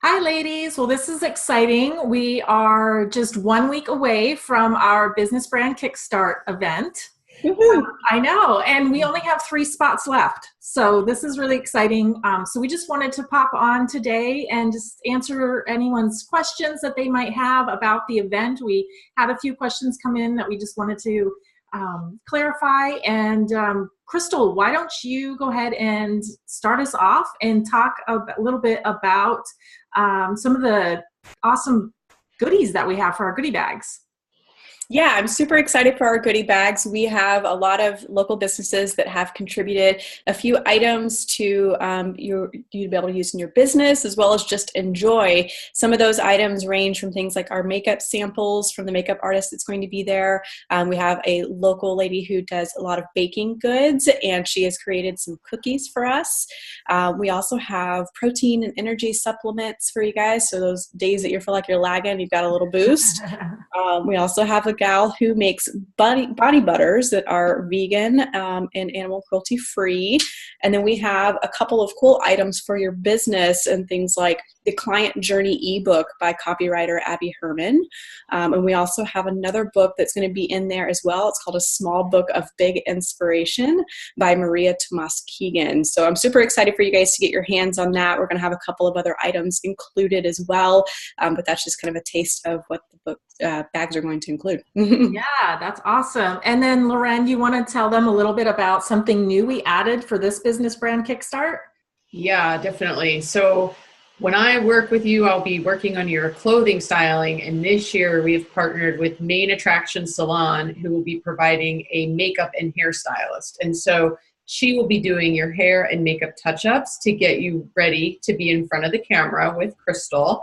Hi, ladies. Well, this is exciting. We are just 1 week away from our Business Brand Kickstart event. Woohoo. I know, and we only have 3 spots left. So this is really exciting. So we just wanted to pop on today and just answer anyone's questions that they might have about the event. We had a few questions come in that we just wanted to clarify. And Crystal, why don't you go ahead and start us off and talk a little bit about some of the awesome goodies that we have for our goodie bags. Yeah, I'm super excited for our goodie bags. We have a lot of local businesses that have contributed a few items to you to be able to use in your business, as well as just enjoy. Some of those items range from things like our makeup samples from the makeup artist that's going to be there. We have a local lady who does a lot of baking goods, and she has created some cookies for us. We also have protein and energy supplements for you guys. So those days that you feel like you're lagging, you've got a little boost. We also have a gal who makes body butters that are vegan and animal cruelty free. And then we have a couple of cool items for your business and things like the Client Journey ebook by copywriter Abby Herman. And we also have another book that's going to be in there as well. It's called A Small Book of Big Inspiration by Maria Tomas Keegan. So I'm super excited for you guys to get your hands on that. We're going to have a couple of other items included as well. But that's just kind of a taste of what the book bags are going to include. Yeah, that's awesome. And then Loren, you want to tell them a little bit about something new we added for this Business Brand Kickstart? Yeah, definitely. So when I work with you, I'll be working on your clothing styling. And this year we've partnered with Main Attraction Salon, who will be providing a makeup and hairstylist. And so she will be doing your hair and makeup touch-ups to get you ready to be in front of the camera with Crystal.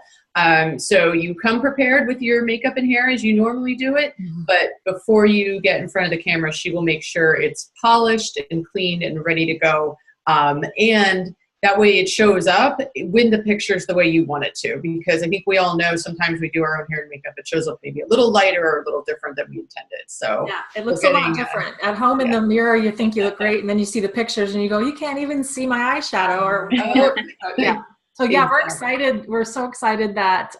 So you come prepared with your makeup and hair as you normally do it, but before you get in front of the camera, she will make sure it's polished and cleaned and ready to go. And that way it shows up when the picture's the way you want it to, because I think we all know sometimes we do our own hair and makeup, it shows up maybe a little lighter or a little different than we intended. So yeah, it looks a lot different. At home in the mirror, you think you look great, and then you see the pictures and you go, you can't even see my eyeshadow or yeah. So yeah, we're excited. We're so excited that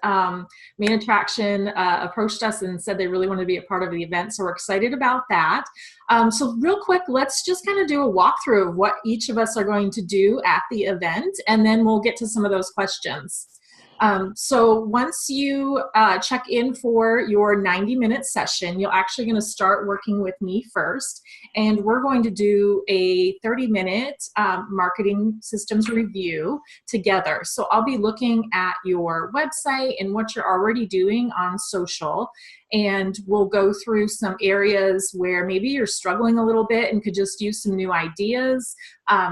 Main Attraction approached us and said they really wanted to be a part of the event. So we're excited about that. So real quick, let's just kind of do a walkthrough of what each of us are going to do at the event, and then we'll get to some of those questions. So once you check in for your 90-minute session, you're actually going to start working with me first, and we're going to do a 30-minute marketing systems review together. So I'll be looking at your website and what you're already doing on social, and we'll go through some areas where maybe you're struggling a little bit and could just use some new ideas.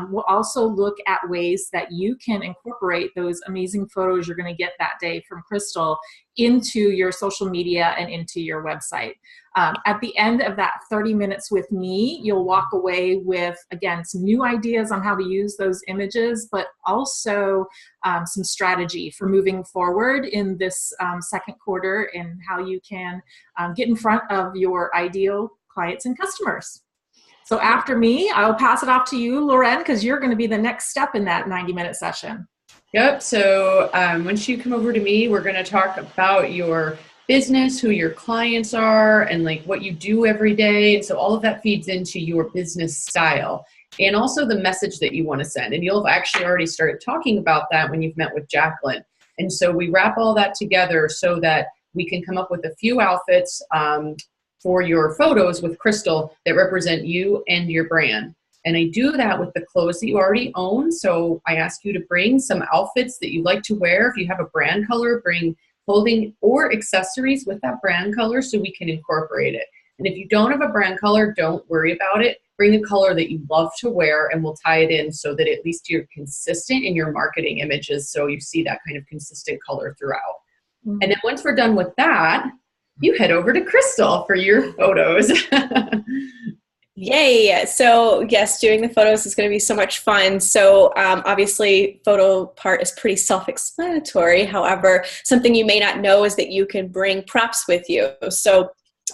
We'll also look at ways that you can incorporate those amazing photos you're going to get that day from Crystal into your social media and into your website. At the end of that 30 minutes with me, you'll walk away with, again, some new ideas on how to use those images, but also some strategy for moving forward in this second quarter and how you can get in front of your ideal clients and customers. So after me, I'll pass it off to you, Loren, because you're going to be the next step in that 90-minute session. Yep. So once you come over to me, we're going to talk about your business, who your clients are, and like what you do every day. And so all of that feeds into your business style and also the message that you want to send. And you'll have actually already started talking about that when you've met with Jacqueline. And so we wrap all that together so that we can come up with a few outfits for your photos with Crystal that represent you and your brand. And I do that with the clothes that you already own. So I ask you to bring some outfits that you like to wear. If you have a brand color, bring clothing or accessories with that brand color so we can incorporate it. And if you don't have a brand color, don't worry about it. Bring a color that you love to wear and we'll tie it in so that at least you're consistent in your marketing images so you see that kind of consistent color throughout. Mm-hmm. And then once we're done with that, you head over to Crystal for your photos. Yay. So yes, doing the photos is going to be so much fun. So obviously photo part is pretty self-explanatory. However, something you may not know is that you can bring props with you. So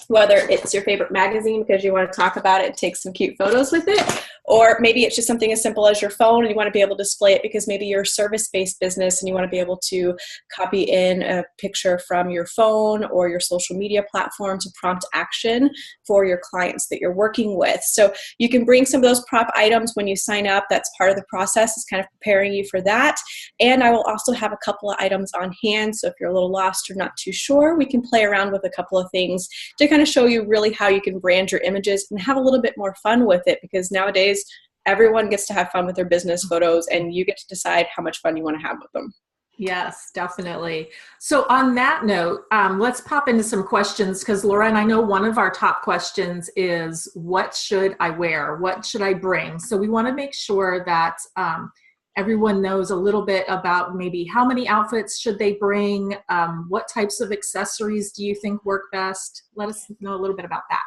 whether it's your favorite magazine because you want to talk about it and take some cute photos with it, or maybe it's just something as simple as your phone and you want to be able to display it because maybe you're a service-based business and you want to be able to copy in a picture from your phone or your social media platform to prompt action for your clients that you're working with. So you can bring some of those prop items when you sign up. That's part of the process, is kind of preparing you for that. And I will also have a couple of items on hand. So if you're a little lost or not too sure, we can play around with a couple of things to kind of show you really how you can brand your images and have a little bit more fun with it, because nowadays everyone gets to have fun with their business photos and you get to decide how much fun you want to have with them. Yes, definitely. So on that note, let's pop into some questions, because Lauren, I know one of our top questions is, what should I wear? What should I bring? So we want to make sure that everyone knows a little bit about maybe how many outfits should they bring? What types of accessories do you think work best? Let us know a little bit about that.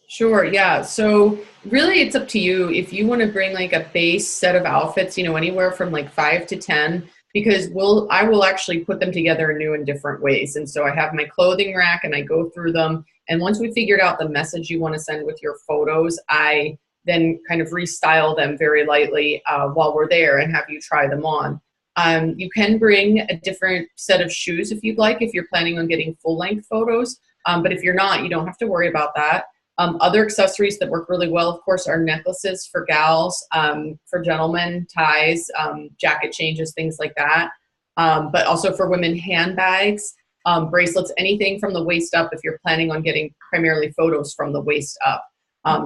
Sure. Yeah. So really it's up to you. If you want to bring like a base set of outfits, anywhere from like 5 to 10, because I will actually put them together in new and different ways. And so I have my clothing rack and I go through them. And once we figured out the message you want to send with your photos, I then kind of restyle them very lightly while we're there and have you try them on. You can bring a different set of shoes if you'd like, if you're planning on getting full length photos. But if you're not, you don't have to worry about that. Other accessories that work really well, of course, are necklaces for gals, for gentlemen, ties, jacket changes, things like that. But also for women, handbags, bracelets, anything from the waist up if you're planning on getting primarily photos from the waist up.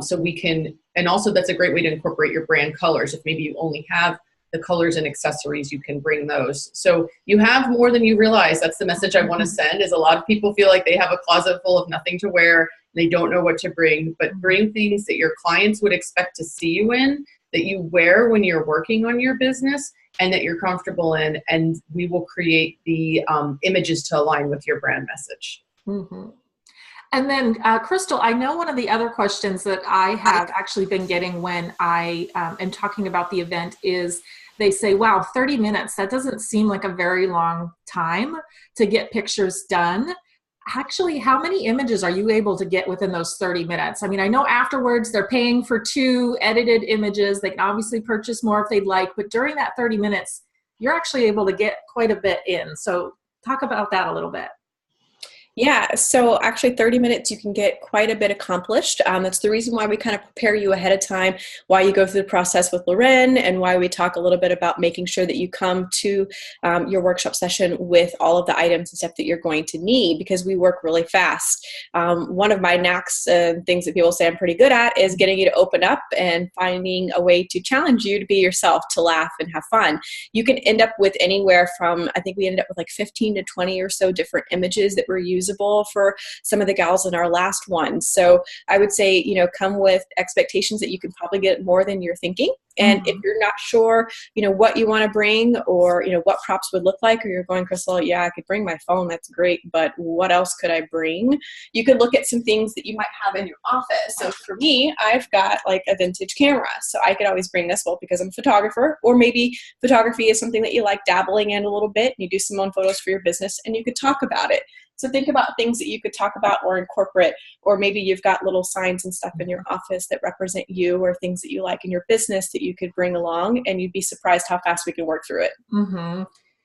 So we can, and also that's a great way to incorporate your brand colors. If maybe you only have the colors and accessories, you can bring those. So you have more than you realize. That's the message I want to send, is a lot of people feel like they have a closet full of nothing to wear. They don't know what to bring, but bring things that your clients would expect to see you in, that you wear when you're working on your business and that you're comfortable in, and we will create the images to align with your brand message. Mm-hmm. And then, Crystal, I know one of the other questions that I have actually been getting when I am talking about the event is, they say, wow, 30 minutes, that doesn't seem like a very long time to get pictures done. Actually, how many images are you able to get within those 30 minutes? I mean, I know afterwards they're paying for 2 edited images. They can obviously purchase more if they'd like, but during that 30 minutes, you're actually able to get quite a bit in. So talk about that a little bit. Yeah, so actually 30 minutes, you can get quite a bit accomplished. That's the reason why we kind of prepare you ahead of time, why you go through the process with Lauren, and why we talk a little bit about making sure that you come to your workshop session with all of the items and stuff that you're going to need, because we work really fast. One of my knacks, things that people say I'm pretty good at, is getting you to open up and finding a way to challenge you to be yourself, to laugh and have fun. You can end up with anywhere from, I think we ended up with like 15 to 20 or so different images that were used for some of the gals in our last one. So I would say, come with expectations that you can probably get more than you're thinking. And if you're not sure, what you want to bring, or, what props would look like, or you're going, Crystal, yeah, I could bring my phone. That's great. But what else could I bring? You could look at some things that you might have in your office. So for me, I've got like a vintage camera. So I could always bring this, well, because I'm a photographer, or maybe photography is something that you like dabbling in a little bit. And you do some own photos for your business and you could talk about it. So think about things that you could talk about or incorporate, or maybe you've got little signs and stuff in your office that represent you, or things that you like in your business that you could bring along, and you'd be surprised how fast we can work through it. Mm-hmm.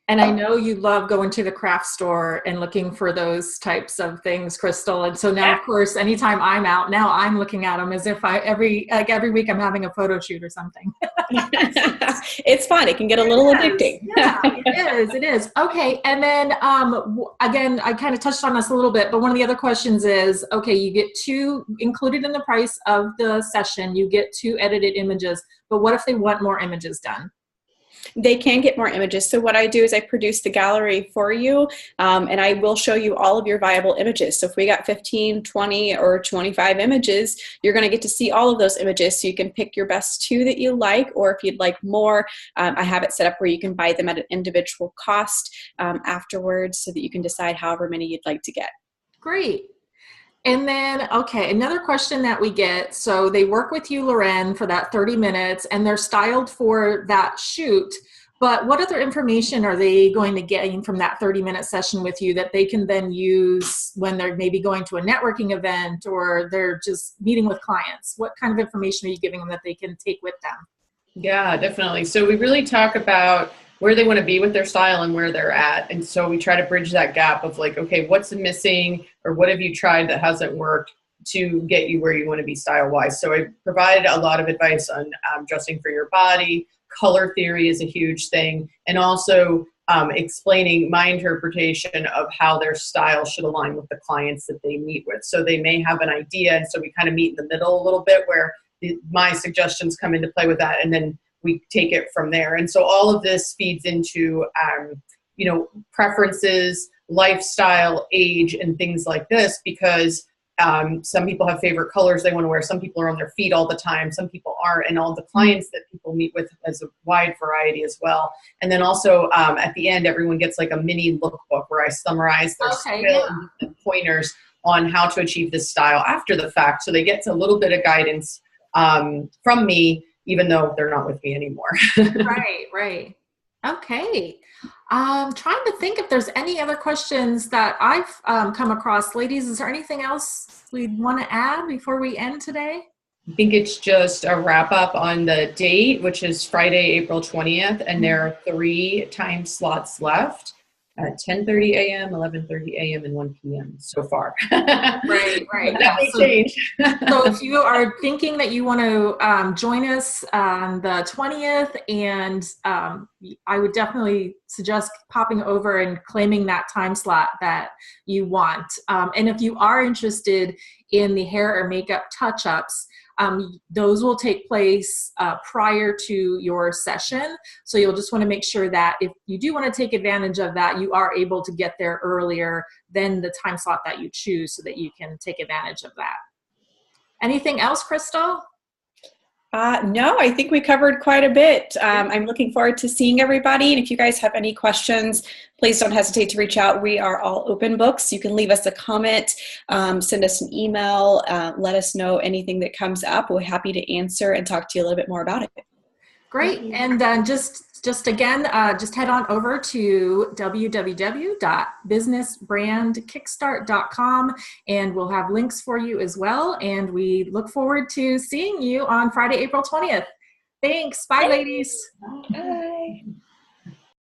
And I know you love going to the craft store and looking for those types of things, Crystal. And so now, of course, anytime I'm out, now I'm looking at them as if every week I'm having a photo shoot or something. It's fun. It can get a little addicting. Yeah, it is. Okay. And then, again, I kind of touched on this a little bit, but one of the other questions is, okay, you get 2 included in the price of the session, you get 2 edited images, but what if they want more images done? They can get more images. So what I do is I produce the gallery for you, and I will show you all of your viable images. So if we got 15, 20, or 25 images, you're going to get to see all of those images. So you can pick your best 2 that you like, or if you'd like more, I have it set up where you can buy them at an individual cost afterwards, so that you can decide however many you'd like to get. Great. And then, okay, another question that we get, so they work with you, Lauren, for that 30 minutes, and they're styled for that shoot. But what other information are they going to gain from that 30-minute session with you that they can then use when they're maybe going to a networking event or they're just meeting with clients? What kind of information are you giving them that they can take with them? Yeah, definitely. So we really talk about where they want to be with their style and where they're at. And so we try to bridge that gap of like, okay, what's missing or what have you tried that hasn't worked to get you where you want to be style-wise. So I provided a lot of advice on dressing for your body. Color theory is a huge thing. And also explaining my interpretation of how their style should align with the clients that they meet with. So they may have an idea. And so we kind of meet in the middle a little bit where my suggestions come into play with that. And then we take it from there. And so all of this feeds into, preferences, lifestyle, age, and things like this, because some people have favorite colors they want to wear. Some people are on their feet all the time. Some people aren't. And all the clients that people meet with has a wide variety as well. And then also at the end, everyone gets like a mini lookbook where I summarize their skills and pointers on how to achieve this style after the fact. So they get a little bit of guidance from me, even though they're not with me anymore. Right. Okay. Trying to think if there's any other questions that I've come across. Ladies, is there anything else we'd want to add before we end today? I think it's just a wrap up on the date, which is Friday, April 20th. And there are 3 time slots left at 10:30 a.m., 11:30 a.m., and 1 p.m. so far. Right. That may change. So if you are thinking that you want to join us on the 20th, and I would definitely suggest popping over and claiming that time slot that you want. And if you are interested in the hair or makeup touch-ups, those will take place prior to your session. So you'll just want to make sure that if you do want to take advantage of that, you are able to get there earlier than the time slot that you choose so that you can take advantage of that. Anything else, Crystal? No, I think we covered quite a bit. I'm looking forward to seeing everybody. And if you guys have any questions, please don't hesitate to reach out. We are all open books. You can leave us a comment, send us an email, let us know anything that comes up. We're happy to answer and talk to you a little bit more about it. Great. And just again, just head on over to www.businessbrandkickstart.com and we'll have links for you as well. And we look forward to seeing you on Friday, April 20th. Thanks. Bye, ladies. Bye.